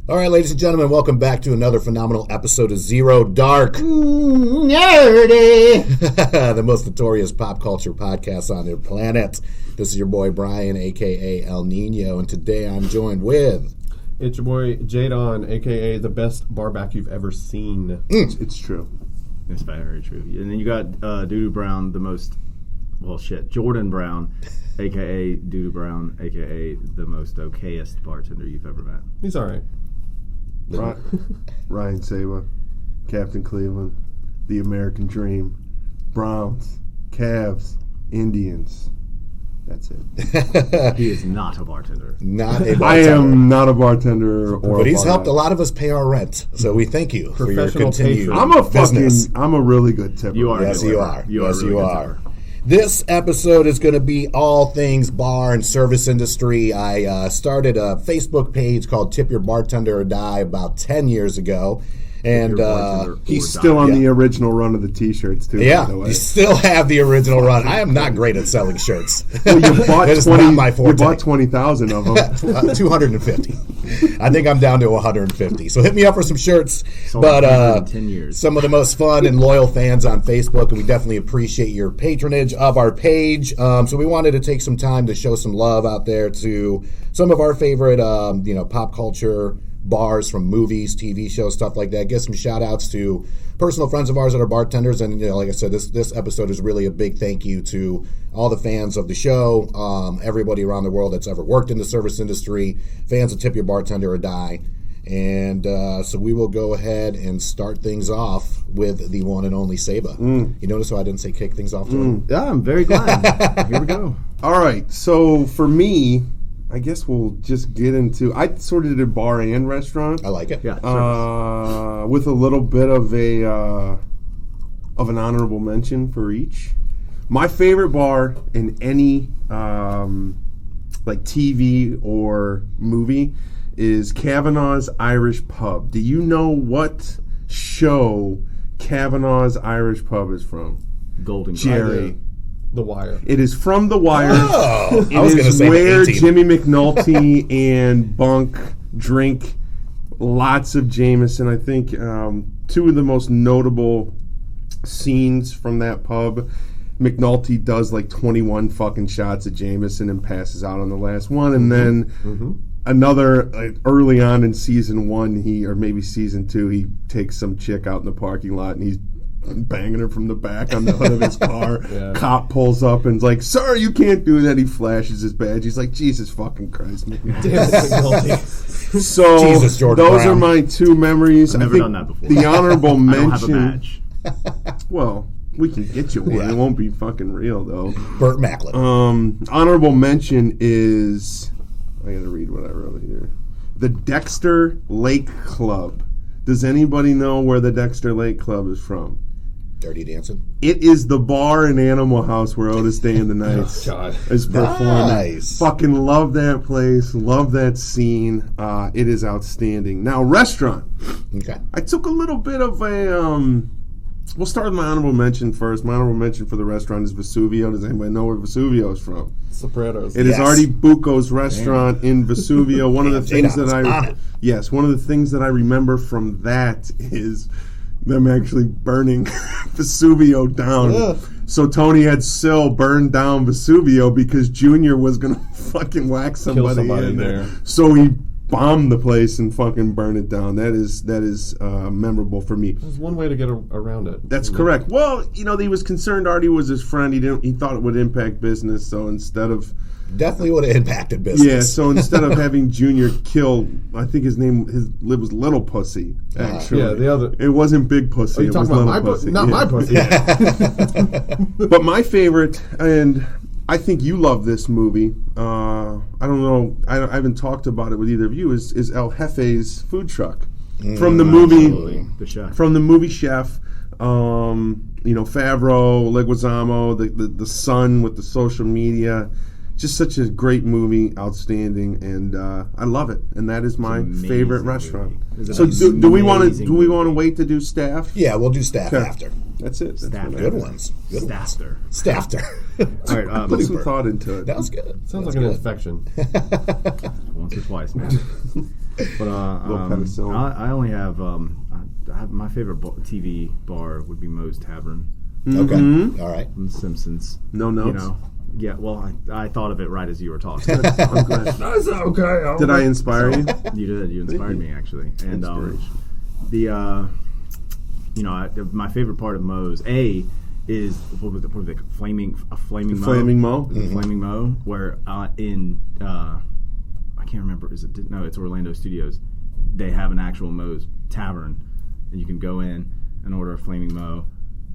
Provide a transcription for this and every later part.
All right, ladies and gentlemen, welcome back to another phenomenal episode of Zero Dark. Nerdy! The most notorious pop culture podcast on the planet. This is your boy Brian, a.k.a. El Nino, and today I'm joined with... It's your boy Jadon, a.k.a. the best barback you've ever seen. It's true. It's very true. And then you got Doodoo Brown, Jordan Brown, a.k.a. Doodoo Brown, a.k.a. the most okayest bartender you've ever met. He's all right. Ryan Sawa, Captain Cleveland, the American Dream, Browns, Cavs, Indians. That's it. He is not a bartender. Not a bartender. I am not a bartender But he's helped a lot of us pay our rent, so we thank you for your continued business. I'm a really good tipper. You are. Yes, you are. Yes, you are. Tipper. This episode is going to be all things bar and service industry. I started a Facebook page called Tip Your Bartender or Die about 10 years ago. And he's still on the original run of the T-shirts, too. Yeah, by the way. you still have the original run. I am not great at selling shirts. Well, you bought That is not my forte. You bought 20,000 of them. 250. I think I'm down to 150. So hit me up for some shirts. Sold But 10 years. Some of the most fun and loyal fans on Facebook, and we definitely appreciate your patronage of our page. So we wanted to take some time to show some love out there to some of our favorite, pop culture bars from movies, TV shows, stuff like that. Give some shout outs to personal friends of ours that are bartenders. And, like I said, this episode is really a big thank you to all the fans of the show, everybody around the world that's ever worked in the service industry, fans of Tip Your Bartender or Die. And so we will go ahead and start things off with the one and only Saba. You notice how I didn't say kick things off, Jordan? Yeah, I'm very glad. Here we go. All right, so for me, I guess we'll just get into... I sort of did bar and restaurant. I like it. Yeah. With a little bit of an honorable mention for each. My favorite bar in any TV or movie is Kavanaugh's Irish Pub. Do you know what show Kavanaugh's Irish Pub is from? Golden Jerry. The Wire. It is from The Wire. Oh, it is where Jimmy McNulty and Bunk drink lots of Jameson. I think two of the most notable scenes from that pub, McNulty does like 21 fucking shots of Jameson and passes out on the last one. And then another, early on in season 1, or maybe season 2, he takes some chick out in the parking lot and he's banging her from the back on the hood of his car. Yeah. Cop pulls up and's like, "Sir, you can't do that." He flashes his badge. He's like, "Jesus fucking Christ." So Jesus, Jordan those Brown. are my two memories. I've never done that before. The honorable mention. I don't have a badge. Well, we can get you one. Yeah. It won't be fucking real though. Burt Macklin. Honorable mention is, I gotta read what I wrote here. The Dexter Lake Club. Does anybody know where the Dexter Lake Club is from? Dirty Dancing. It is the bar and Animal House where Otis Day and the Nights is performing. Nice. Fucking love that place. Love that scene. It is outstanding. Now, restaurant. Okay. I took a little bit of a... we'll start with my honorable mention first. My honorable mention for the restaurant is Vesuvio. Does anybody know where Vesuvio is from? Sopranos. It is Artie Bucco's restaurant in Vesuvio. One of the things that one of the things that I remember from that is them actually burning Vesuvio down. Ugh. So Tony had Sil burn down Vesuvio because Junior was gonna fucking whack somebody in there. So he bombed the place and fucking burn it down. That is memorable for me. There's one way to get around it. That's correct. Well, he was concerned Artie was his friend. He thought it would impact business, so instead of... Definitely would have impacted business. Yeah, so instead of having Junior kill, I think his was Little Pussy, actually. Yeah, the other... It wasn't Big Pussy, it was Little Pussy. Not my pussy. But my favorite, and I think you love this movie, I don't know, I haven't talked about it with either of you, is El Jefe's food truck. From the movie... The chef. From the movie Chef, Favreau, Leguizamo, the son with the social media... Just such a great movie, outstanding, and I love it. And that is my favorite restaurant. So do we want to wait to do staff? Yeah, we'll do staff after. That's it. That's Good ones. Stafter. All right, put some thought into it. That was good. Sounds like an infection. Once or twice, man. But I only have my favorite TV bar would be Moe's Tavern. Okay, all right. From The Simpsons. No notes. You know, yeah. Well, I thought of it right as you were talking. I'm glad. That's okay. Did I inspire you? You did. You inspired me actually. And my favorite part of Moe's is what was it? Flaming Mo. Flaming Mo. Mm-hmm. Flaming Mo, where I can't remember. It's Orlando Studios. They have an actual Moe's Tavern, and you can go in and order a Flaming Mo,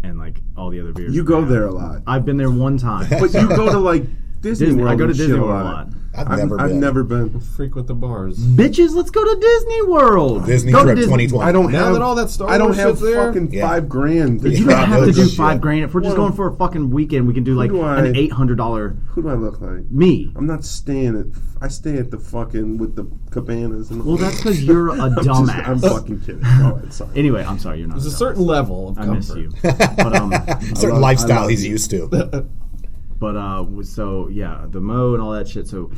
and like all the other beers. You go there a lot. I've been there one time. But you go to like Disney World. I go to and Disney shit World a lot. I've never been. Frequent the bars. Bitches, let's go to Disney World. Disney Go trip to 2020. I don't Now have that all that Star I don't Wars have shit's there? fucking Yeah. $5,000. You don't have to do shit. $5,000. If we're just going for a fucking weekend, we can do like Who do an I- $800. Who do I look like? Me. I'm not staying at. I stay at the fucking with the cabanas and. Well, that's because you're a dumbass. I'm fucking kidding. All right, sorry. Anyway, I'm sorry, you're not. There's a dumbass. certain level of I comfort. miss you. But Certain lifestyle he's used to. But so yeah, the Mo and all that shit. So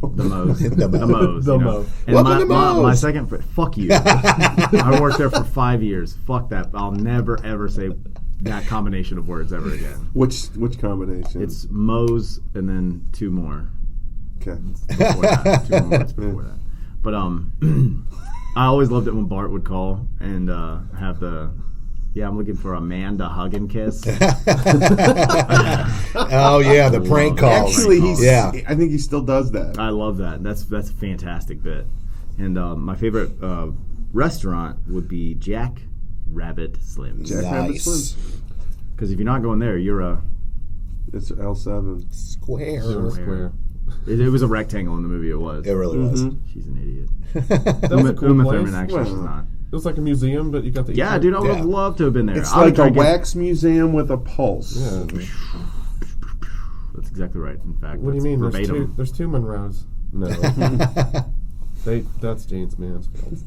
the Mo's, The Mo. Mo's, The you know. Mo. And Welcome to Mo's. my second, fuck you. I worked there for 5 years. Fuck that. I'll never ever say that combination of words ever again. Which combination? It's Mo's and then two more. okay. Before that. 2 more words before that. But I always loved it when Bart would call and have the. Yeah, I'm looking for Amanda hug and kiss. Oh yeah, the prank calls. Actually, yeah. I think he still does that. I love that. That's a fantastic bit. And my favorite restaurant would be Jack Rabbit Slim's. Jack Rabbit Nice. Slim. Because if you're not going there, you're a It's L7. Square. Square. It was a rectangle in the movie. It was. It really was. She's an idiot. That was a cool Uma place. Thurman actually, she's Well, not. It was like a museum, but you got the Yeah, dude, I would Yeah. have loved to have been there. It's I would like try a to get- wax museum with a pulse. Yeah. That's exactly right. In fact, What do you that's mean? Verbatim. There's two Monroes. No. That's James Mansfield.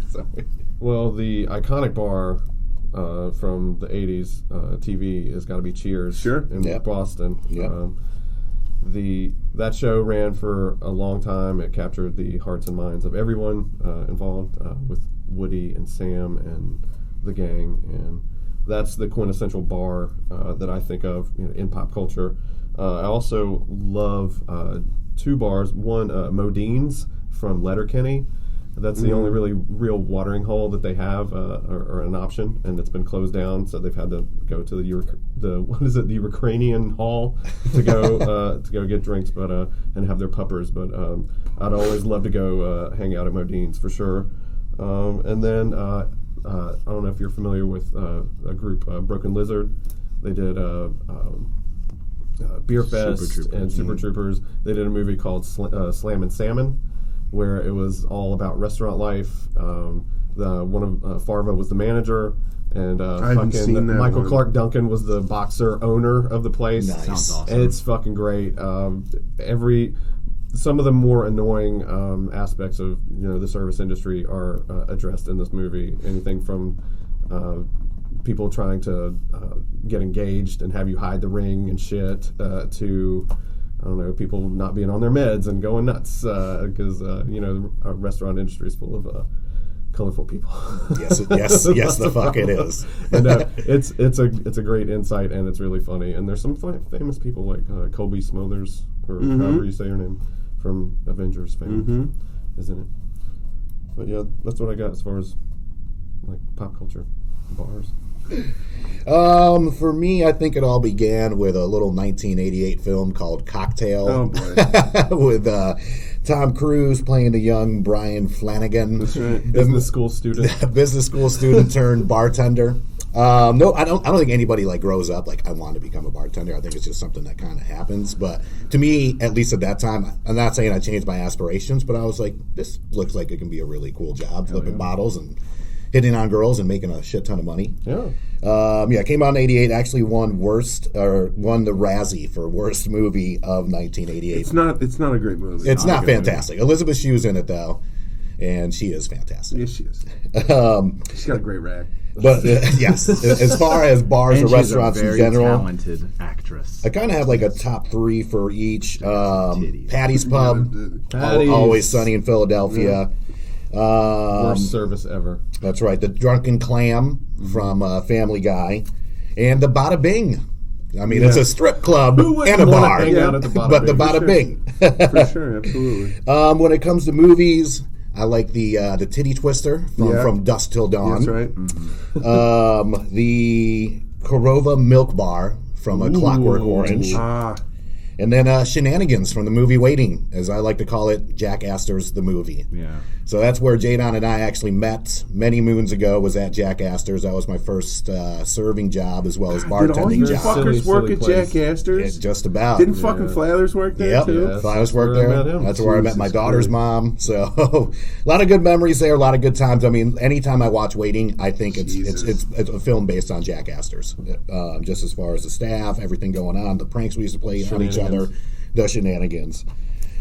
Sorry. Well, the iconic bar from the 80s TV has got to be Cheers. Sure. In Yep. Boston. Yep. That show ran for a long time. It captured the hearts and minds of everyone involved, with Woody and Sam and the gang, and that's the quintessential bar that I think of in pop culture. I also love 2 bars. One, Modine's from Letterkenny. That's the only really real watering hole that they have, or an option, and it's been closed down. So they've had to go to the Ukrainian Hall to go get drinks, but and have their puppers. But I'd always love to go hang out at Modine's for sure. And then I don't know if you're familiar with a group, Broken Lizard. They did Beer Fest and Super Troopers. They did a movie called Slam and Salmon, where it was all about restaurant life. Farva was the manager, and haven't seen that Michael one. Clark Duncan was the boxer owner of the place. Nice. Sounds awesome. And it's fucking great. Some of the more annoying aspects of the service industry are addressed in this movie. Anything from people trying to get engaged and have you hide the ring and shit, to I don't know, people not being on their meds and going nuts because the restaurant industry is full of colorful people. Yes, the fuck it is. And it's a great insight, and it's really funny. And there's some famous people like Colby Smothers, or however you say her name, from Avengers fame, isn't it? But yeah, that's what I got as far as like pop culture bars. For me, I think it all began with a little 1988 film called Cocktail. Oh boy. With Tom Cruise playing the young Brian Flanagan. That's right. Business school student. Business school student turned bartender. No, I don't think anybody like grows up like I want to become a bartender. I think it's just something that kind of happens. But to me, at least at that time, I'm not saying I changed my aspirations, but I was like, this looks like it can be a really cool job, flipping bottles and hitting on girls and making a shit ton of money. Yeah. It came out in '88. Actually, won the Razzie for worst movie of 1988. It's not a great movie. It's not fantastic. Elizabeth Shue's in it though, and she is fantastic. Yes, she is. She's got a great rack. But yes, as far as bars And or she's restaurants a very in general, talented actress. Adventurous. I kind of have like a top 3 for each. titties. Patty's Pub, Patty's. Always Sunny in Philadelphia. Worst service ever. That's right. The Drunken Clam from Family Guy, and the Bada Bing. I mean, it's a strip club Who wouldn't and a wanna bar, hang out at the Bada but Bing? the Bada Bing. For sure, absolutely. When it comes to movies, I like the Titty Twister from Dusk Till Dawn. That's right. The Korova Milk Bar from A Clockwork Orange. And then Shenanigans from the movie Waiting, as I like to call it, Jack Astor's The Movie. Yeah. So that's where Jadon and I actually met many moons ago, was at Jack Astor's. That was my first serving job as well as Did all you bartending job. fuckers work silly at place. Jack Astor's? Just about. Didn't fucking Flathers work there Yep, too? Yeah. Flowers That's worked where I there. met him. That's where I met my Jesus daughter's Christ. mom. So a lot of good memories there, a lot of good times. I mean, anytime I watch Waiting, I think it's a film based on Jack Astor's. Just as far as the staff, everything going on, the pranks we used to play on each other, the shenanigans.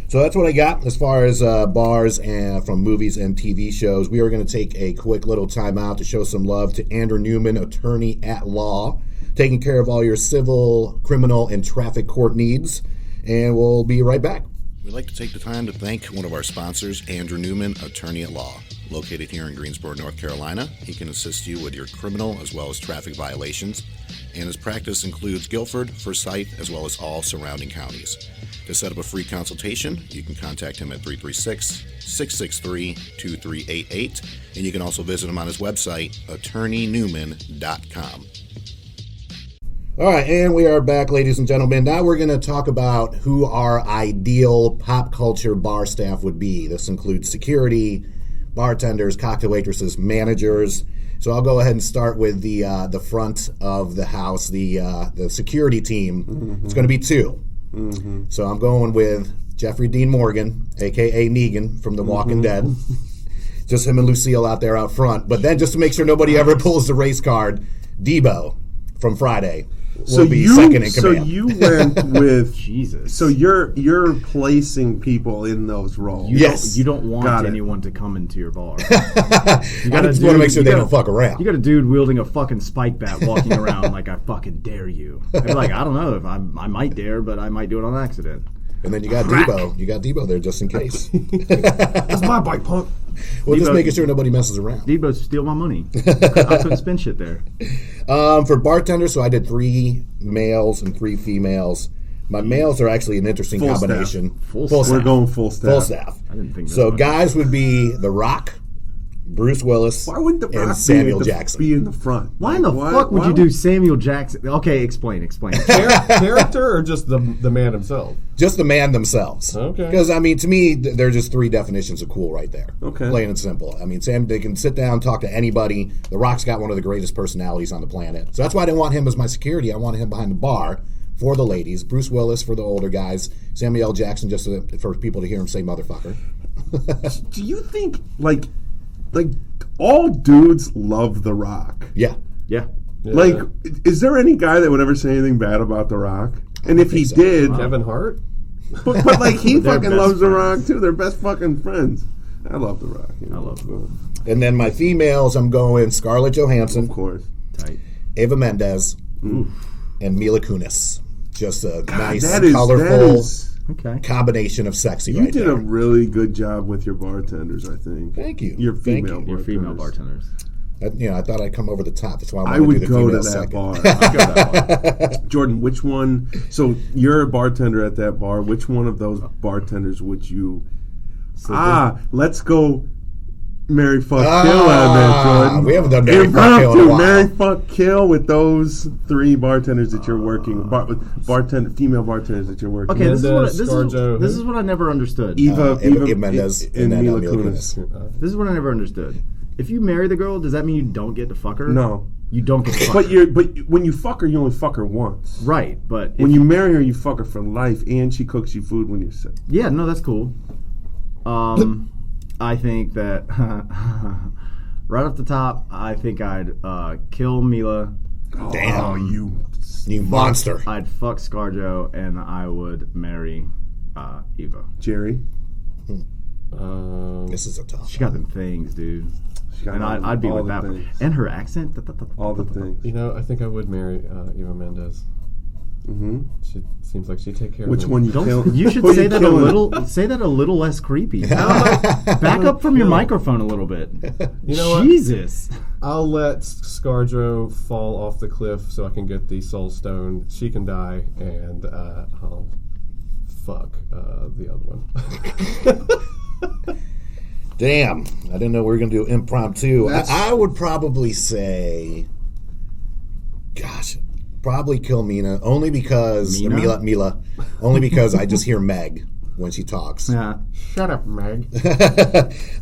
So that's what I got as far as bars and from movies and TV shows. We are going to take a quick little time out to show some love to Andrew Newman, attorney at law, taking care of all your civil, criminal, and traffic court needs. And we'll be right back. We'd like to take the time to thank one of our sponsors, Andrew Newman, attorney at law. Located here in Greensboro, North Carolina, he can assist you with your criminal as well as traffic violations, and his practice includes Guilford, Forsyth, as well as all surrounding counties. To set up a free consultation, you can contact him at 336-663-2388, and you can also visit him on his website, attorneynewman.com. All right, and we are back, ladies and gentlemen. Now we're going to talk about who our ideal pop culture bar staff would be. This includes security, bartenders, cocktail waitresses, managers. So I'll go ahead and start with the front of the house, the security team. Mm-hmm. It's going to be 2. Mm-hmm. So I'm going with Jeffrey Dean Morgan, a.k.a. Negan from The Walking Dead. Just him and Lucille out there out front. But then just to make sure nobody ever pulls the race card, Debo from Friday will be second in command. So you went with Jesus. So you're placing people in those roles. You don't want anyone to come into your bar. I just want to make sure they don't fuck around. You got a dude wielding a fucking spike bat walking around like I fucking dare you. I'd be like, I don't know if I might dare, but I might do it on accident. And then you got Debo. You got Debo there just in case. That's my bike, punk. Well, just Debo- making sure nobody messes around. Debo steal my money. I couldn't spend shit there. For bartenders, so I did 3 males and 3 females. My males are actually an interesting Full combination. staff. Full staff. We're going full staff. Full staff. I didn't think So that guys would be The Rock, Bruce Willis, Why wouldn't the and Rock Samuel be Jackson. in the front? Why in the fuck would you do Samuel Jackson? Okay, explain. Character or just the man himself? Just the man themselves. Okay. Because, I mean, to me, they're just 3 definitions of cool right there. Okay. Plain and simple. I mean, they can sit down, talk to anybody. The Rock's got one of the greatest personalities on the planet. So that's why I didn't want him as my security. I wanted him behind the bar for the ladies. Bruce Willis for the older guys. Samuel L. Jackson just for people to hear him say motherfucker. Do you think, like all dudes love The Rock? Yeah. Yeah. Like, is there any guy that would ever say anything bad about The Rock? And if he so. did, Kevin Hart? but like he They're fucking best loves The friends. Rock too. They're best fucking friends. I love The Rock. I love them. And then my females, I'm going Scarlett Johansson, Of course. Tight. Eva Mendes, and Mila Kunis. Just a nice, That is- colorful Okay. combination of sexy You right did there. a really good job with your bartenders, I think. Thank you. Your Thank female you. Your female bartenders. I thought I'd come over the top. That's why I I wanted would to do the go to female that second. bar. I'd go to that one. Jordan, which one? So you're a bartender at that bar. Which one of those bartenders would you? Let's go. Marry, fuck, kill on that, Jordan. We haven't done marry, fuck, kill in a while. Marry, fuck, kill with those 3 bartenders that you're working. Female bartenders that you're working. Okay, with. this Scarjo, is what I never understood. Eva Mendes and and then Mila Mila Kunis. This is what I never understood. If you marry the girl, does that mean you don't get to fuck her? No. You don't get to fuck But her. but when you fuck her, you only fuck her once. Right, but When you marry her, you fuck her for life, and she cooks you food when you're sick. yeah, no, that's cool. I think that right off the top, I think I'd kill Mila. Damn. Oh, you monster. I'd fuck ScarJo, and I would marry Eva. Jerry. This is a tough She got them things, dude. She got And I'd be all with the that. things. And her accent. All the things. You know, I think I would marry Eva Mendes. She seems like she'd take care Which of one me. you kill? You should say that a little less creepy. Back up from your microphone a little bit. You know what? Jesus. I'll let ScarJo fall off the cliff so I can get the soul stone. She can die, and I'll fuck the other one. Damn, I didn't know we were going to do impromptu. I would probably say, gosh, probably kill Mina, only because Mila, only because I just hear Meg when she talks. Yeah. Shut up, Meg.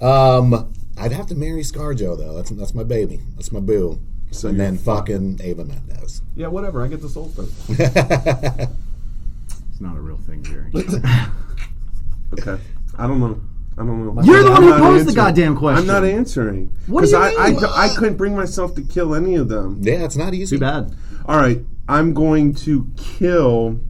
I'd have to marry ScarJo though. That's my baby. That's my boo. And then fucking Ava Mendez. Yeah, whatever. I get the soul stone. It's not a real thing, Jerry. Okay. I don't know. You're the one who I'm not posed the answering. goddamn question. I'm not answering. What do you mean? I couldn't bring myself to kill any of them. Yeah, it's not easy. Too bad. All right. I'm going to kill...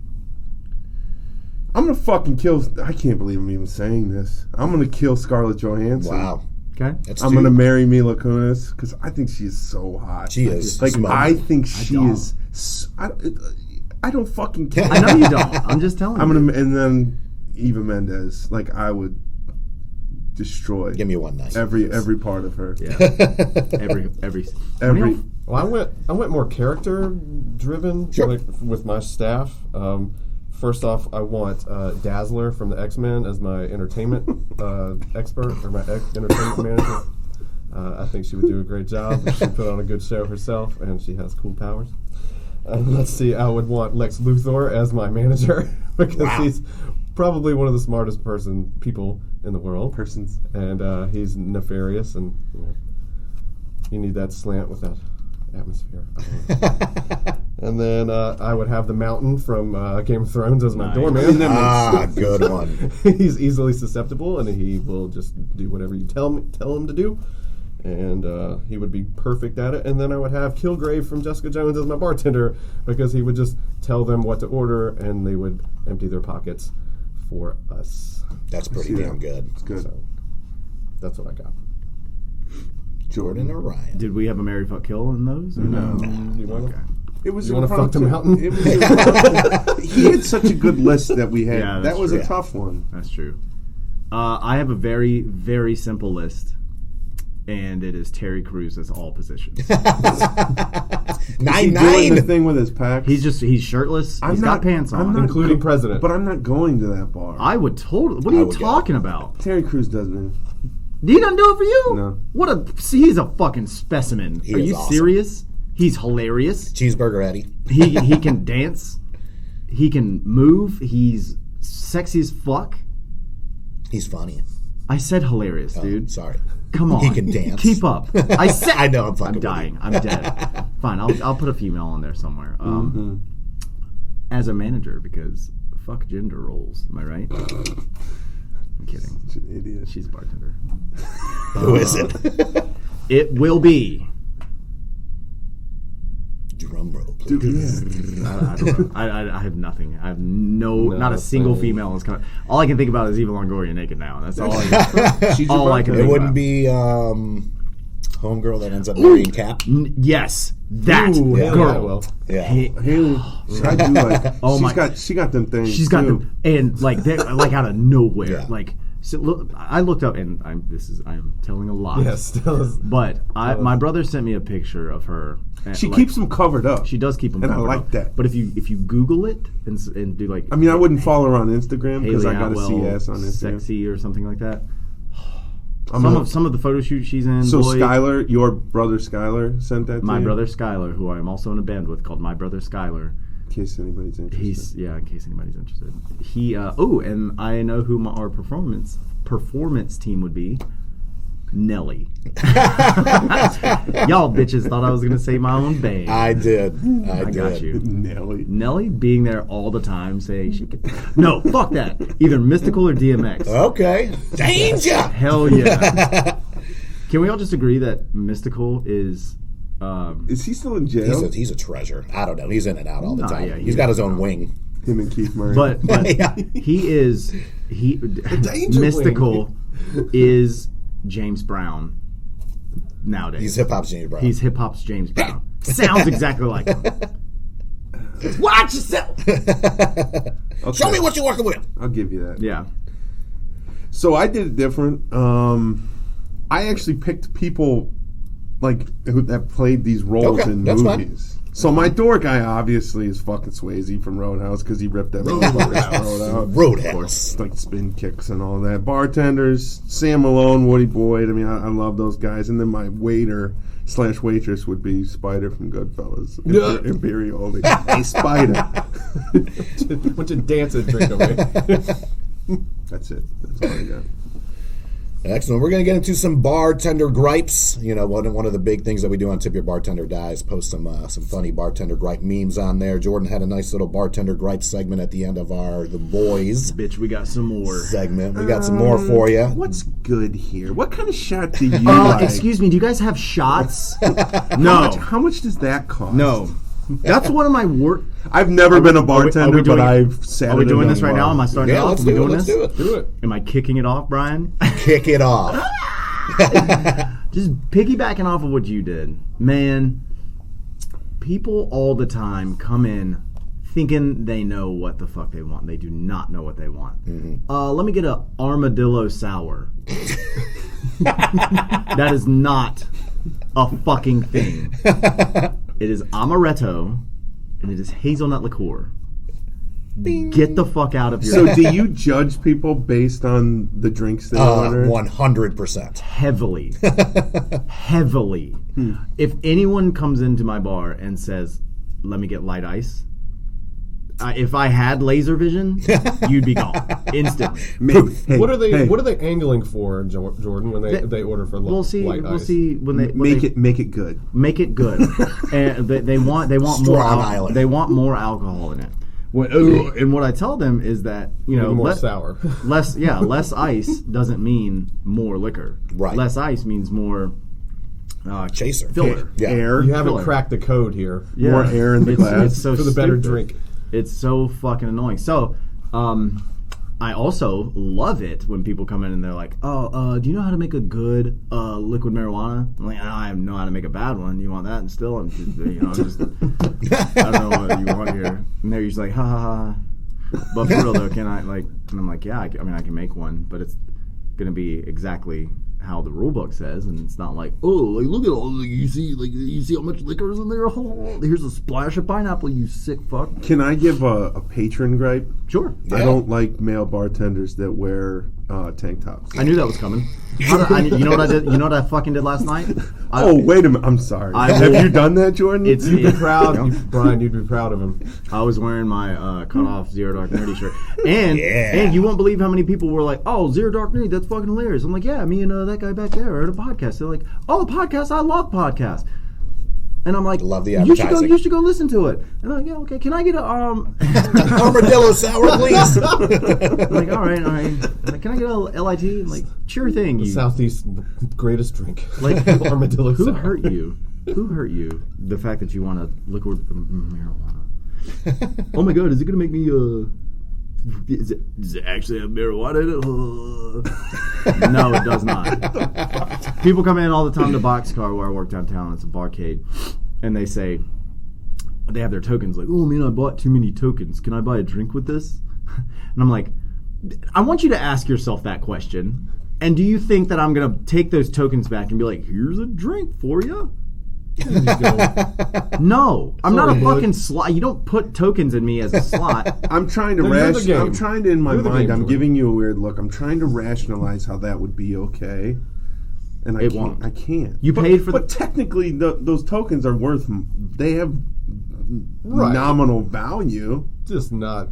I'm going to fucking kill... I can't believe I'm even saying this. I'm going to kill Scarlett Johansson. Wow. Okay. I'm going to marry Mila Kunis because I think she is so hot. She is. Like, Smoking. I think she is... I don't fucking care. I know you don't. I'm just telling you. And then Eva Mendes. Like, I would destroy... Give me one night. Every part of her. Yeah. every. Well, I went more character driven, Sure. like, with my staff. First off, I want Dazzler from the X-Men as my entertainment expert or my entertainment manager. I think she would do a great job. She put on a good show herself, and she has cool powers. Let's see, I would want Lex Luthor as my manager because he's probably one of the smartest people in the world. And he's nefarious, and you need that slant with that atmosphere. And then I would have the Mountain from Game of Thrones as my doorman. Good one. He's easily susceptible, and he will just do whatever you tell him to do. And he would be perfect at it. And then I would have Kilgrave from Jessica Jones as my bartender because he would just tell them what to order, and they would empty their pockets for us. That's pretty damn good. It's good. So that's what I got. Jordan or Ryan? Did we have a Marry, Fuck, Kill in those? Or no. You want to? It was You want to fuck the Mountain? It was he had such a good list that we had. Yeah, that was true. a tough one. That's true. I have a very, very simple list, and it is Terry Crews as all positions. Is he doing the 9-9. thing with his pack? He's shirtless. He's got pants on. Including president. But I'm not going to that bar. I would totally. What are you talking about? Terry Crews doesn't. He doesn't do it for you? No. He's a fucking specimen. He Are is you awesome. serious? He's hilarious. Cheeseburger Eddie. He can dance. He can move. He's sexy as fuck. He's funny. I said hilarious, dude. Sorry. Come on. He can dance. Keep up. I said. I know. I'm fucking. I'm dying. I'm dead. Fine. I'll put a female on there somewhere. As a manager, because fuck gender roles. Am I right? I'm kidding. Such an idiot. She's a bartender. Who is it? It will be. Drum roll, please. I don't know. I have nothing. I have not a single female is coming. All I can think about is Eva Longoria naked now. That's all I can, all I can It think wouldn't about. be homegirl that ends up marrying Cap. Yes, that Ooh, yeah, girl. well. Yeah. Haley, I do like. Oh She got them things. She's got too. them, and like they're like out of nowhere. Yeah. Like so, look, I looked up, and I'm telling a lot. Yes. But my brother sent me a picture of her. She like, keeps them covered up. She does keep them, and I covered like up. that. But if you Google it and do like, I mean, I wouldn't follow her on Instagram because Haley I got to see Atwell, ass on Instagram. sexy or something like that. I'm Some of the photo shoots she's in. So boy, Skylar, your brother Skylar, sent that to my you? brother Skylar, who I'm also in a band with called My Brother Skylar. In case anybody's interested. In case anybody's interested. He and I know who our performance team would be. Nelly. Y'all bitches thought I was gonna say my own band. I did. I did. got you. Nelly being there all the time saying she could. No, fuck that. Either Mystical or DMX. Okay. Danger. Hell yeah. Can we all just agree that Mystical is? Is he still in jail? He's a treasure. I don't know. He's in and out all the time. yeah, he's got his own wing. Him and Keith Murray. But Yeah. he Mystical is James Brown nowadays. He's hip hop's James Brown. He's hip hop's James Brown. Sounds exactly like him. Watch yourself. Okay. Show me what you're working with. I'll give you that. Yeah. So I did it different. I actually picked people like that played these roles in that's movies. So my door guy obviously is fucking Swayze from Roadhouse because he ripped everything out. Roadhouse. Like spin kicks and all that. Bartenders, Sam Malone, Woody Boyd. I mean, I love those guys. And then my waiter/waitress would be Spider from Goodfellas. Imperioli. Hey, Spider. Bunch of dance and drink away. That's it. That's all I got. Excellent. We're going to get into some bartender gripes. You know, one of the big things that we do on Tip Your Bartender Dies, post some funny bartender gripe memes on there. Jordan had a nice little bartender gripe segment at the end of our The Boys Bitch, we got some more. segment. We got some more for you. What's good here? What kind of shot do you like? Excuse me, do you guys have shots? No. How much does that cost? No. That's one of my work. I've never been a bartender, but I've sat. Are we doing this right now? Am I starting Yeah, it off? let's Are we do it. doing Let's this? do it. Do it. Am I kicking it off, Brian? Kick it off. Just piggybacking off of what you did. Man, people all the time come in thinking they know what the fuck they want. They do not know what they want. Mm-hmm. Let me get a armadillo sour. That is not a fucking thing. It is amaretto, and it is hazelnut liqueur. Bing. Get the fuck out of here. So, do you judge people based on the drinks they order? 100%. Heavily. Heavily. If anyone comes into my bar and says, let me get light ice, if I had laser vision, you'd be gone instantly. What are they angling for, Jordan, when they order for light ice? We'll see when they make it good. Make it good, and they want Strong they want more alcohol in it. And what I tell them is that more sour. less ice doesn't mean more liquor. Right. Less ice means more Chaser. filler. Yeah. Air. You haven't Filler. cracked the code here. Yeah. More air in the glass. It's so for the better stupid. drink. It's so fucking annoying. So, I also love it when people come in and they're like, do you know how to make a good liquid marijuana? I'm like, I know how to make a bad one. You want that? And still, I'm just I don't know what you want here. And they're just like, ha ha ha. But for real though, can I like? And I'm like, yeah, I can make one, but it's gonna be exactly how the rule book says, and it's not like, look at all you see how much liquor is in there. Oh, here's a splash of pineapple, you sick fuck. Can I give a patron gripe? Sure. Yeah. I don't like male bartenders that wear tank tops. I knew that was coming. You know what I did? You know what I fucking did last night? Wait a minute. I'm sorry. Have you done that, Jordan? You'd be proud, Brian. You'd be proud of him. I was wearing my cut-off Zero Dark Nerdy shirt, and you won't believe how many people were like, "Oh, Zero Dark Nerdy, that's fucking hilarious." I'm like, "Yeah, me and that guy back there are at a podcast." They're like, "Oh, the podcast! I love podcasts." And I'm like, love the you advertising. should go listen to it. And I'm like, yeah, okay. Can I get a Armadillo sour, please. I'm like, all right. Like, can I get a LIT? I'm like, sure thing. You Southeast greatest drink. like armadillo who sour. hurt you? Who hurt you? The fact that you want to liquid marijuana. Oh my god, is it gonna make me does it actually have marijuana in it? No, it does not. People come in all the time to Boxcar where I work downtown. It's a barcade, and they say they have their tokens. Like, oh man, I bought too many tokens. Can I buy a drink with this? And I'm like, I want you to ask yourself that question. And do you think that I'm gonna take those tokens back and be like, here's a drink for you? No, I'm not a fucking slot. You don't put tokens in me as a slot. I'm trying to in my mind, I'm giving you a weird look. I'm trying to rationalize how that would be okay. And I can't. I can't. You paid for but technically, those tokens are worth. They have nominal value. Just not.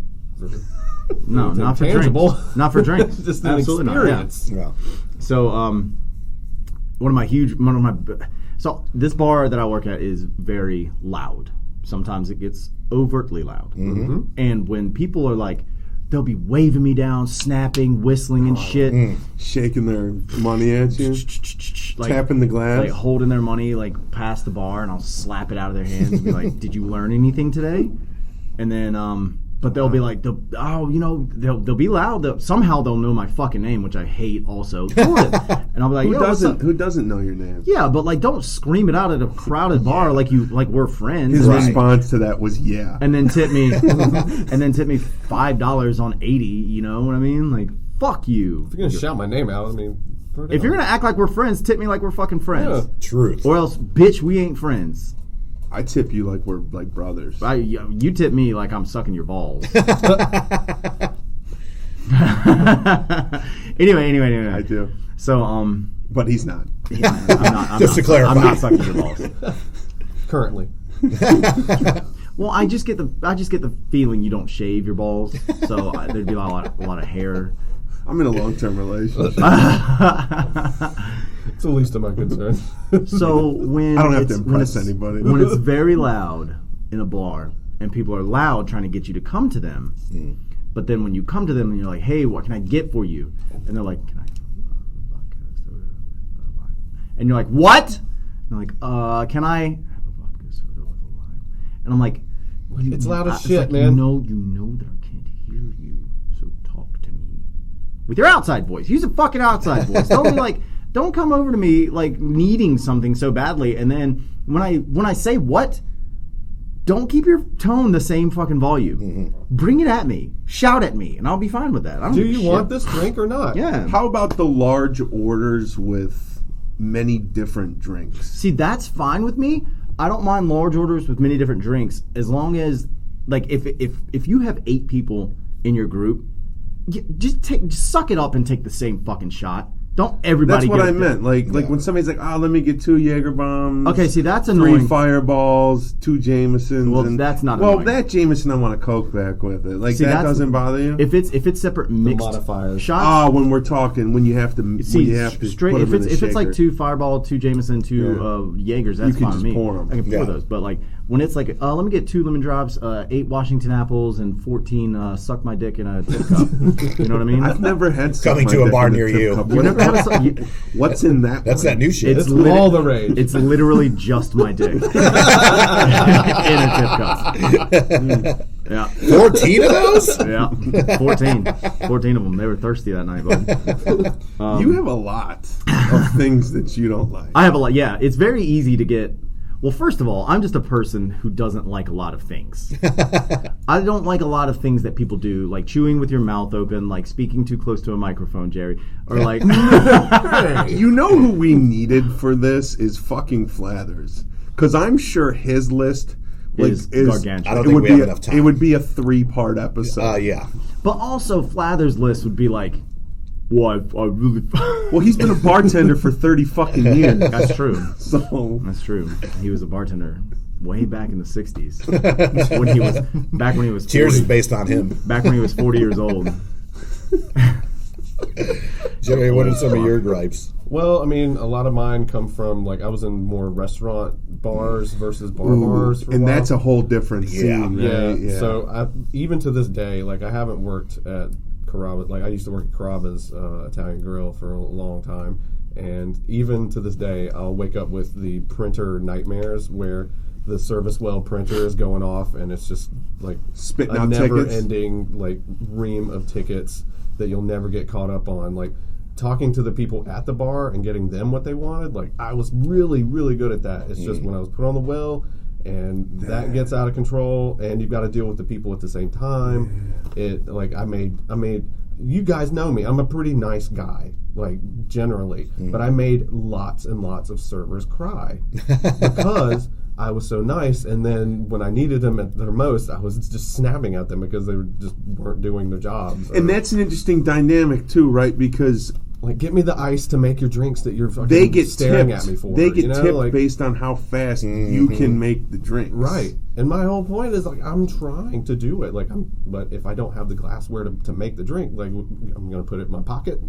No, not for tangible. drinks. Not for drinks. Just an Absolutely experience. Yeah. So, so this bar that I work at is very loud. Sometimes it gets overtly loud. Mm-hmm. And when people are like, they'll be waving me down, snapping, whistling and shit. Shaking their money at you. Like, tapping the glass. Like holding their money like past the bar, and I'll slap it out of their hands and be like, did you learn anything today? And then But they'll be like, they'll be loud. Somehow they'll know my fucking name, which I hate also. And I'll be like, who doesn't know your name? Yeah, but like, don't scream it out at a crowded bar like we're friends. His response to that was, yeah. And then tip me, $5 on 80. You know what I mean? Like, fuck you. If you're gonna shout my name out, I mean, if you're gonna act like we're friends, tip me like we're fucking friends. Yeah. Truth. Or else, bitch, we ain't friends. I tip you like we're like brothers. You tip me like I'm sucking your balls. Anyway. I do. So, but he's not. Yeah, I'm Just to clarify. I'm not sucking your balls. Currently. Well, I just get the feeling you don't shave your balls, so there'd be a lot of hair. I'm in a long-term relationship. It's the least of my concerns. So when I don't have to impress anybody. When it's very loud in a bar and people are loud trying to get you to come to them, but then when you come to them and you're like, "Hey, what can I get for you?" and they're like, "Can I?" And you're like, "What?" And they're like, "Can I have a vodka soda with a lime?" And I'm like, "It's loud as shit, like, man." You know that I can't hear you, so talk to me with your outside voice. Use a fucking outside voice. Don't be like. Don't come over to me like needing something so badly, and then when I say what, don't keep your tone the same fucking volume. Mm-hmm. Bring it at me, shout at me, and I'll be fine with that. Do you want this drink or not? Yeah. How about the large orders with many different drinks? See, that's fine with me. I don't mind large orders with many different drinks as long as, like, if you have 8 people in your group, just suck it up and take the same fucking shot. Don't everybody. That's what I meant. Like when somebody's like, let me get 2 Jaeger bombs. Okay, see, that's annoying. 3 Fireballs, 2 Jamesons. Well, that's not annoying. Well, that Jameson I want a Coke back with it. Like, see, that doesn't bother you? If it's separate mixed modifiers. shots. When we're talking, when you have to straight. Put If it's like 2 Fireball, 2 Jameson, 2 Jaegers, that's fine with me. Pour them. I can pour those. But like when it's like, let me get 2 lemon drops, 8 Washington apples, and 14 suck my dick in a tip cup. You know what I mean? I've never had coming to a bar near you. You never had a What's in that? That's that new shit. It's all the rage. It's literally just my dick in a tip cup. Yeah. 14 of those? Yeah. 14 of them. They were thirsty that night, bud. You have a lot of things that you don't like. I have a lot. Yeah, it's very easy to get. Well, first of all, I'm just a person who doesn't like a lot of things. I don't like a lot of things that people do, like chewing with your mouth open, like speaking too close to a microphone, Jerry, or like. You know who we needed for this is fucking Flathers, because I'm sure his list is gargantuan. I don't think we have enough time. It would be a 3-part episode. Yeah. But also, Flathers' list would be like, well, I really. Well, he's been a bartender for 30 fucking years. That's true. So that's true. He was a bartender way back in the '60s when he was 40. Cheers is based on him. Back when he was 40 years old. Jimmy, what are some of your gripes? Well, I mean, a lot of mine come from, like, I was in more restaurant bars versus bars for a while. That's a whole different scene. Yeah. Right? Yeah. So even to this day, like, I haven't worked at Carrabba's. Like, I used to work at Carrabba's Italian Grill for a long time, and even to this day, I'll wake up with the printer nightmares where the service well printer is going off, and it's just like spitting a out never-ending like ream of tickets that you'll never get caught up on. Like, talking to the people at the bar and getting them what they wanted. Like, I was really, really good at that. It's just when I was put on the well, and that gets out of control, and you've got to deal with the people at the same time. I made. You guys know me. I'm a pretty nice guy, like, generally, but I made lots and lots of servers cry because I was so nice. And then when I needed them at their most, I was just snapping at them because they weren't doing their jobs. And that's an interesting dynamic too, right? Because like, get me the ice to make your drinks that you're fucking staring at me for. They get tipped based on how fast you can make the drinks. Right. And my whole point is, like, I'm trying to do it. Like, but if I don't have the glassware to make the drink, like, I'm going to put it in my pocket,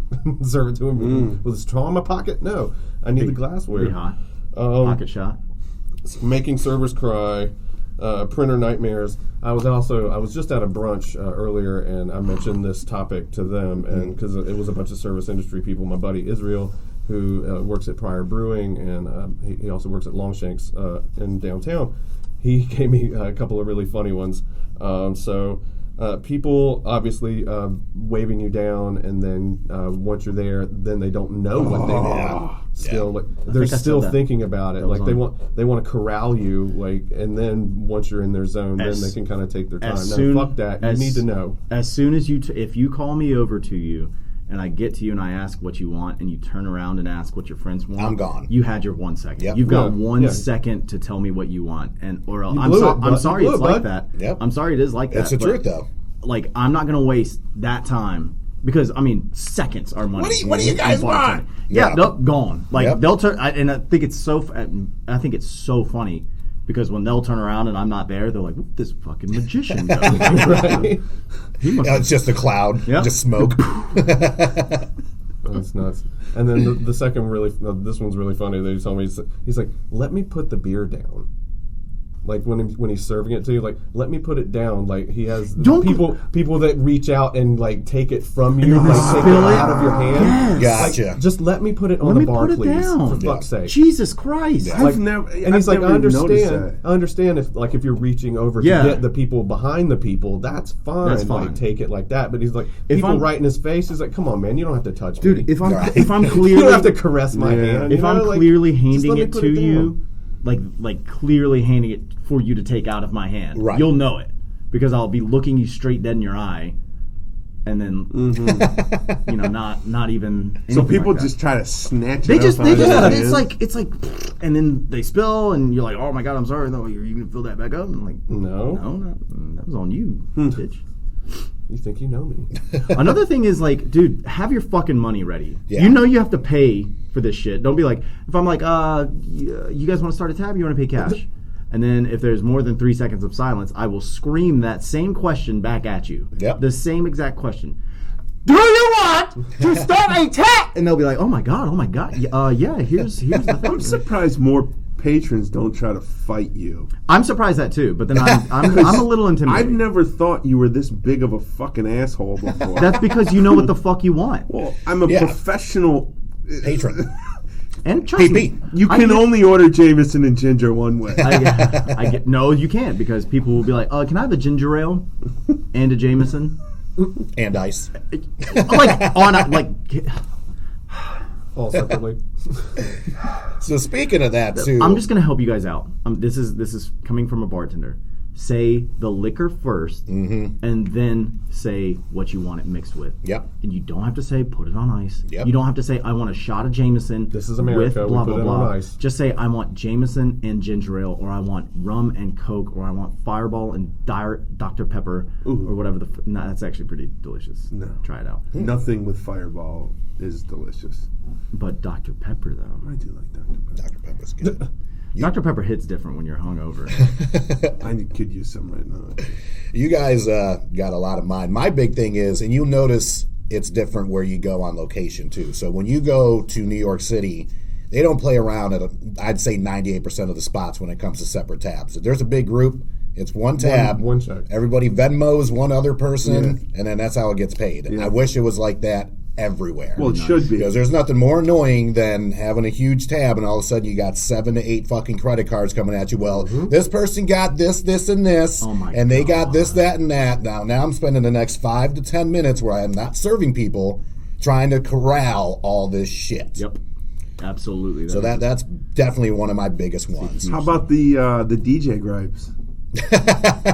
serve it to him with a straw in my pocket? No. I need the glassware. Pretty hot. Pocket shot. Making servers cry. Printer nightmares. I was just at a brunch earlier, and I mentioned this topic to them, and because it was a bunch of service industry people. My buddy Israel, who works at Pryor Brewing, and he also works at Longshanks in downtown. He gave me a couple of really funny ones. So People obviously waving you down, and then once you're there, then they don't know what they want. Still, like, they're still thinking about it. Like they want to corral you, like, and then once you're in their zone, then they can kind of take their time. Fuck that. You need to know. As soon as if you call me over to you, and I get to you and I ask what you want, and you turn around and ask what your friends want, I'm gone. You had your 1 second. Yep. You've got 1 second to tell me what you want, and or else I'm sorry it's like that. Yep. I'm sorry it is like that. That's the truth, though. Like, I'm not gonna waste that time because I mean seconds are money. What do you guys want? Yeah, they'll gone. Like they'll turn, and I think it's so funny. Because when they'll turn around and I'm not there, they're like, "What this fucking magician does?" Right? It's just a cloud, just smoke. That's nuts. And then the second this one's really funny. They told me he's like, "Let me put the beer down." Like when he's serving it to you, like, let me put it down. Like he has people that reach out and like take it from you, like take it out of your hand. Yes. Gotcha. Like, just let me put it on the bar, please. For fuck's sake. Jesus Christ! Yeah. Like, and he's like, I understand if you're reaching over to get the people behind the people, that's fine. That's fine. Like take it like that. But he's like, people right in his face. He's like, come on, man, you don't have to touch me. Dude, if I'm clearly, you don't have to caress my hand. If I'm clearly handing it to you. Like clearly handing it for you to take out of my hand. Right. You'll know it because I'll be looking you straight dead in your eye, and then not even. So people just try to snatch. It's like, and then they spill, and you're like, oh my god, I'm sorry. No, you're gonna fill that back up. And I'm like, no, that was on you, bitch. You think you know me? Another thing is like, dude, have your fucking money ready. Yeah. You know you have to pay for this shit. Don't be like, if I'm like, you guys want to start a tab? You want to pay cash? And then if there's more than 3 seconds of silence, I will scream that same question back at you. Yep. The same exact question. Do you want to start a tab? And they'll be like, oh my god. Yeah, here's the thing. I'm surprised more patrons don't try to fight you. I'm surprised that too, but then I'm a little intimidated. I've never thought you were this big of a fucking asshole before. That's because you know what the fuck you want. Well, I'm a professional patron. And trust me, you can only order Jameson and ginger one way. No, you can't, because people will be like, can I have a ginger ale and a Jameson and ice? All separately. So speaking of that too, I'm just gonna help you guys out. This is coming from a bartender. Say the liquor first, and then say what you want it mixed with. Yep. And you don't have to say put it on ice. Yep. You don't have to say I want a shot of Jameson. This is America. With blah we put blah it blah. On ice. Just say I want Jameson and ginger ale, or I want rum and Coke, or I want Fireball and Dr. Pepper, or whatever that's actually pretty delicious. No. Try it out. Nothing with Fireball is delicious. But Dr. Pepper though. I do like Dr. Pepper. Dr. Pepper's good. Dr. Pepper hits different when you're hungover. I could use some right now. You guys got a lot of mine. My big thing is, and you'll notice it's different where you go on location too. So when you go to New York City, they don't play around at, I'd say 98% of the spots when it comes to separate tabs. If there's a big group, it's one tab. One check. Everybody Venmos one other person, and then that's how it gets paid. And I wish it was like that everywhere. Well, it should be. Because there's nothing more annoying than having a huge tab and all of a sudden you got 7 to 8 fucking credit cards coming at you. Well, this person got this, and this, and they got this, that, and that. Now I'm spending the next 5 to 10 minutes where I'm not serving people trying to corral all this shit. Yep. Absolutely. So that's definitely one of my biggest ones. How about the DJ gripes?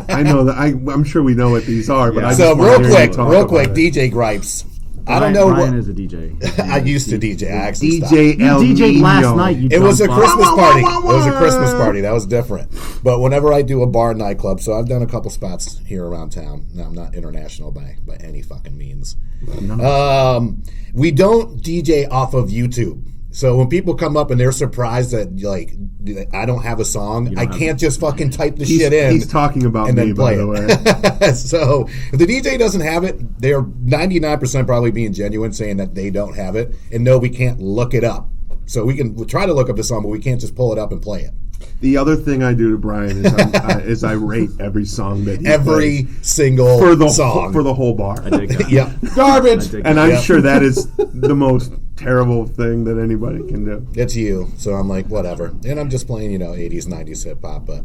I know that I'm sure we know what these are, but I just real quick, DJ gripes. I don't know Ryan is a DJ. I used to DJ. I actually DJ El You DJ'd last Nino. night. It was a Christmas party. It was a Christmas party. That was different. But whenever I do a bar nightclub, so I've done a couple spots here around town. Now I'm not international by any fucking means. We don't DJ off of YouTube. So when people come up and they're surprised that like I don't have a song, I can't just fucking type the shit in. He's talking about me, by the way. So if the DJ doesn't have it, they're 99% probably being genuine, saying that they don't have it, and no, we can't look it up. So we'll try to look up the song, but we can't just pull it up and play it. The other thing I do to Brian is I rate every song that he plays single song for the whole bar. I dig that. Yep, garbage. And I'm sure that is the most terrible thing that anybody can do. It's you. So I'm like, whatever. And I'm just playing, 80s, 90s hip hop. But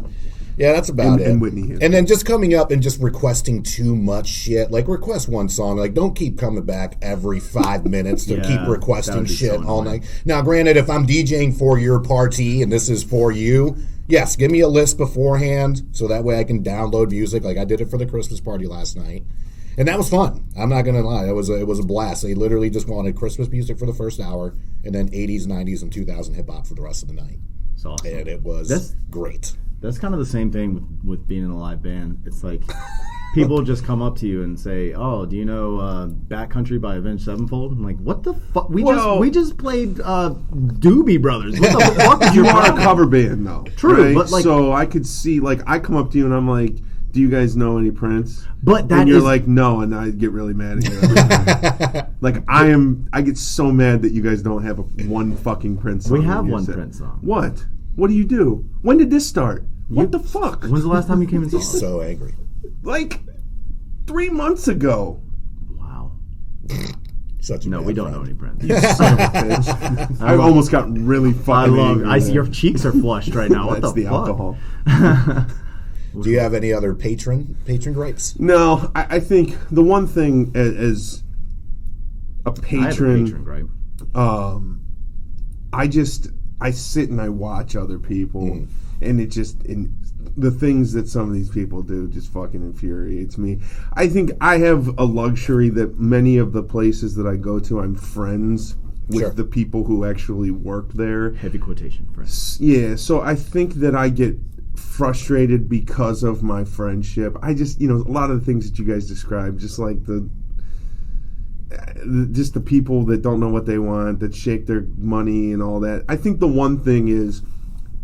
Yeah, that's about it. And Whitney Houston. And then just coming up and just requesting too much shit. Like, request one song. Like, don't keep coming back every 5 minutes to keep requesting shit all night. Now, granted, if I'm DJing for your party and this is for you, yes, give me a list beforehand so that way I can download music. Like I did it for the Christmas party last night. And that was fun. I'm not going to lie. It was a blast. They literally just wanted Christmas music for the first hour and then 80s, 90s, and 2000 hip-hop for the rest of the night. It's awesome. And it was great. That's kind of the same thing with being in a live band. It's like people just come up to you and say, "Oh, do you know Backcountry by Avenged Sevenfold?" I'm like, "What the fuck? We just played Doobie Brothers. What the fuck is you are a cover band, though. True, right? but like, so I could see, like, I come up to you and I'm like, "Do you guys know any Prince?" But that and you're like, "No," and I get really mad at you. Like I get so mad that you guys don't have one fucking Prince song. We have one Prince song. What? What do you do? When did this start? What the fuck? When's the last time you came and saw He's us? so angry. Like 3 months ago. Wow. Such a No, bad we don't friend. know any Prince. You son of a bitch. I almost got really fucking angry. I see your cheeks are flushed right now. What That's the the fuck? alcohol. Do you have any other patron gripes? No, I think the one thing as a I have a patron, patron, right? I sit and I watch other people, and the things that some of these people do just fucking infuriates me. I think I have a luxury that many of the places that I go to, I'm friends with the people who actually work there. Heavy quotation, friends. Yeah, so I think that I get frustrated because of my friendship. I just, a lot of the things that you guys described, just like the people that don't know what they want, that shake their money and all that. I think the one thing is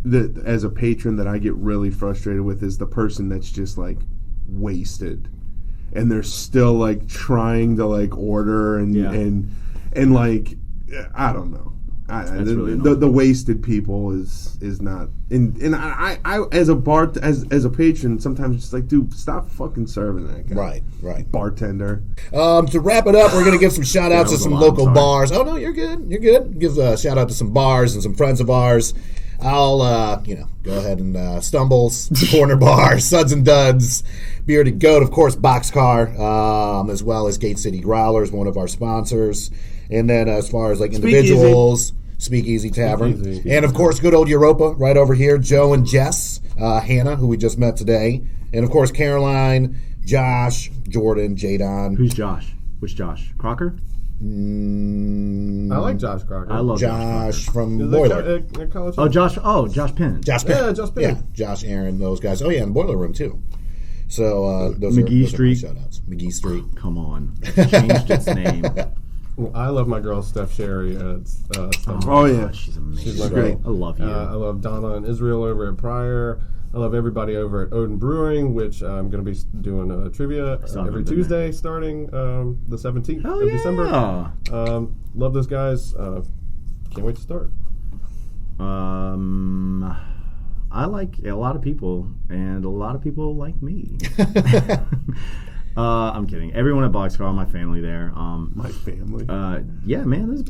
that as a patron that I get really frustrated with is the person that's just like wasted and they're still like trying to like order and like I don't know. The wasted people is not, and I as a patron sometimes just like, dude, stop fucking serving that guy. Right. Bartender. To wrap it up, we're gonna give some shout outs to some local bars. Oh no, you're good. Give a shout out to some bars and some friends of ours. I'll go ahead and Stumbles, Corner Bar, Suds and Duds, Bearded Goat, of course, Boxcar, as well as Gate City Growlers, one of our sponsors. And then as far as like individuals, Speakeasy Tavern. And of course, good old Europa right over here, Joe and Jess, Hannah, who we just met today. And of course, Caroline, Josh, Jordan, Jadon. Who's Josh? Which Josh? Crocker? I like Josh Crocker. I love Josh from Boiler. Josh Penn. Josh Penn. Yeah, Josh Penn. Yeah, Josh, Aaron, those guys. Oh yeah, and Boiler Room too. So those McGee are Street. shout outs. McGee Street. Come on. It changed its name. Well, I love my girl Steph Sherry at Stumble. Oh yeah, she's amazing. She's my great. girl. I love you. I love Donna and Israel over at Pryor. I love everybody over at Odin Brewing, which I'm going to be doing trivia every Tuesday starting the 17th of December. Love those guys. Can't wait to start. I like a lot of people, and a lot of people like me. I'm kidding. Everyone at Boxcar, my family there. my family. Yeah, man.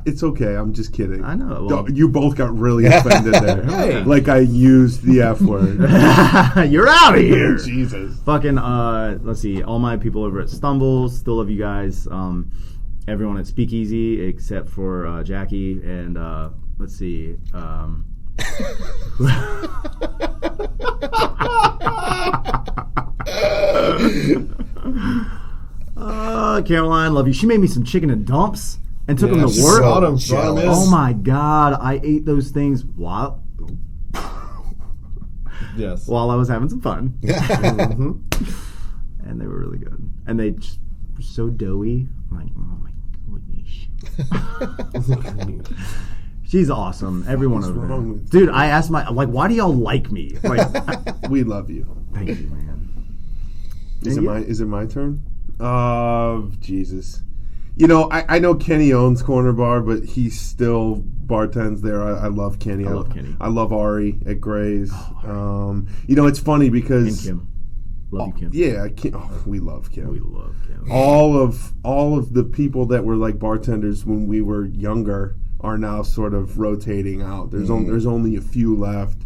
It's okay. I'm just kidding. I know. Well, you both got really offended there. Hey. Like I used the F word. You're out of here. Jesus. Fucking. Let's see. All my people over at Stumbles, still love you guys. Everyone at Speakeasy except for Jackie and let's see. Caroline, love you. She made me some chicken and dumps and took them to work. Oh my god, I ate those things while I was having some fun. And they were really good. And they just were so doughy. I'm like, oh my goodness. She's awesome. Everyone over there. Dude, I asked why do y'all like me? Like, we love you. Thank you, man. Is it my turn? Jesus. I know Kenny owns Corner Bar, but he still bartends there. I love Kenny. I love Kenny. I love Ari at Gray's. It's funny because and Kim. Love you, Kim. Yeah, we love Kim. We love Kim. All of the people that were like bartenders when we were younger are now sort of rotating out. There's only a few left.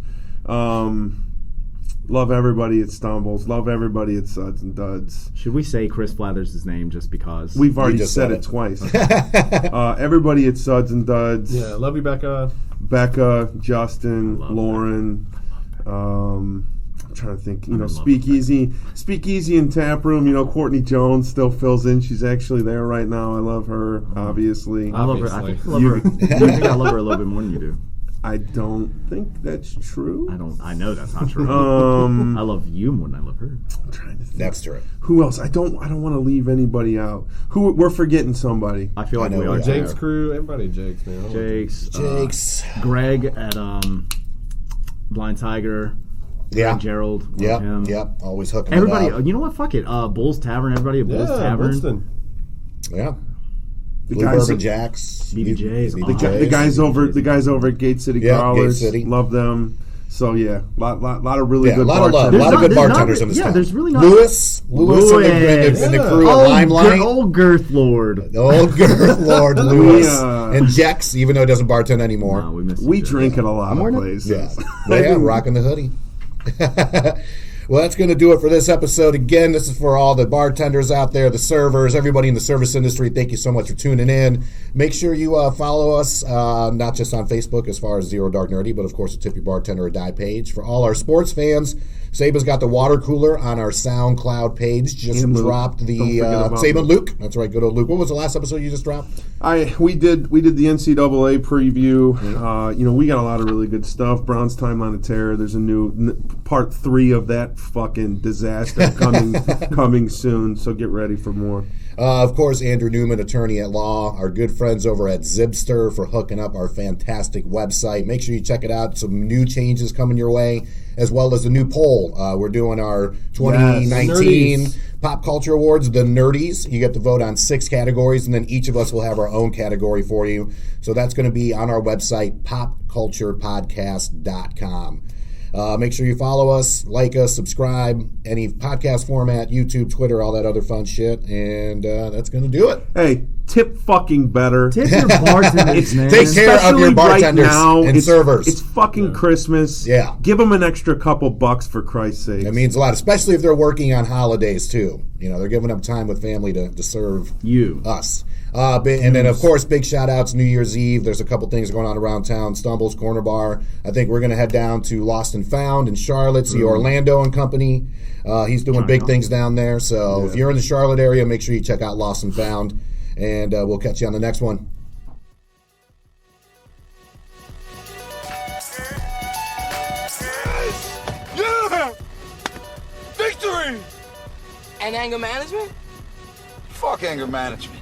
Love everybody at Stumbles. Love everybody at Suds and Duds. Should we say Chris Flathers' name just because? We've already just said said it twice. Everybody at Suds and Duds. Yeah, love you, Becca. Becca, Justin, love Lauren. I'm trying to think. in love with Speakeasy and Tap Room. Courtney Jones still fills in. She's actually there right now. I love her, obviously. I love her. I think I love You- her. I think I love her a little bit more than you do. I don't think that's true. I know that's not true. I love you more than I love her. I'm trying to think. That's true. Who else? I don't want to leave anybody out. Who we're forgetting somebody. I feel like I know we we are. are. Jake's crew, everybody Jake's, man. Jake's. Greg at Blind Tiger. Yeah. Gerald. Love Yep. him. Yep. Always hooking Everybody, it up. you know what? Fuck it. Bull's Tavern. Everybody at Bull's Tavern. Winston. Yeah. The Blue guys, Bourbon Jacks. BBJs. BBJs. the guys over at Gate City Yeah, Growlers. Gate City. Love them. So yeah, lot of really Yeah, a good lot of love. A bartenders. lot of good there's not- bartenders in this yeah, town. there's really not- Lewis and the Yeah. crew at Limelight. Old Girth Lord. Old girl, Lord Lewis. Yeah. And Jex, even though he doesn't bartend anymore. No, we missed We you, Jack. drink at a lot of wearing it. places. Yeah. Well, yeah, rocking the hoodie. Well, that's going to do it for this episode. Again, this is for all the bartenders out there, the servers, everybody in the service industry. Thank you so much for tuning in. Make sure you follow us, not just on Facebook as far as Zero Dark Nerdy, but of course the Tip Your Bartender or Die page. For all our sports fans, Saban's got the water cooler on our SoundCloud page. Just And Luke. dropped Don't the forget about Saban Luke. Luke. That's right, good old Luke. What was the last episode you just dropped? We did the NCAA preview. We got a lot of really good stuff. Brown's Timeline of Terror. There's a new part 3 of that fucking disaster coming soon. So get ready for more. Of course, Andrew Newman, attorney at law, our good friends over at Zibster for hooking up our fantastic website. Make sure you check it out. Some new changes coming your way, as well as a new poll. We're doing our 2019 Nerdies. Pop Culture Awards, the Nerdies. You get to vote on 6 categories, and then each of us will have our own category for you. So that's going to be on our website, popculturepodcast.com. Make sure you follow us, like us, subscribe, any podcast format, YouTube, Twitter, all that other fun shit. And that's going to do it. Hey, tip fucking better. Tip your bartenders, man. Take care of your Especially bartenders right now, and servers. It's fucking Christmas. Yeah. Give them an extra couple bucks for Christ's sake. It means a lot, especially if they're working on holidays too. They're giving up time with family to serve You. us. And then, of course, big shout-outs New Year's Eve. There's a couple things going on around town. Stumbles, Corner Bar. I think we're going to head down to Lost and Found in Charlotte, see Orlando and company. He's doing big things down there. So if you're in the Charlotte area, make sure you check out Lost and Found. And we'll catch you on the next one. Yeah! Victory! And anger management? Fuck anger management.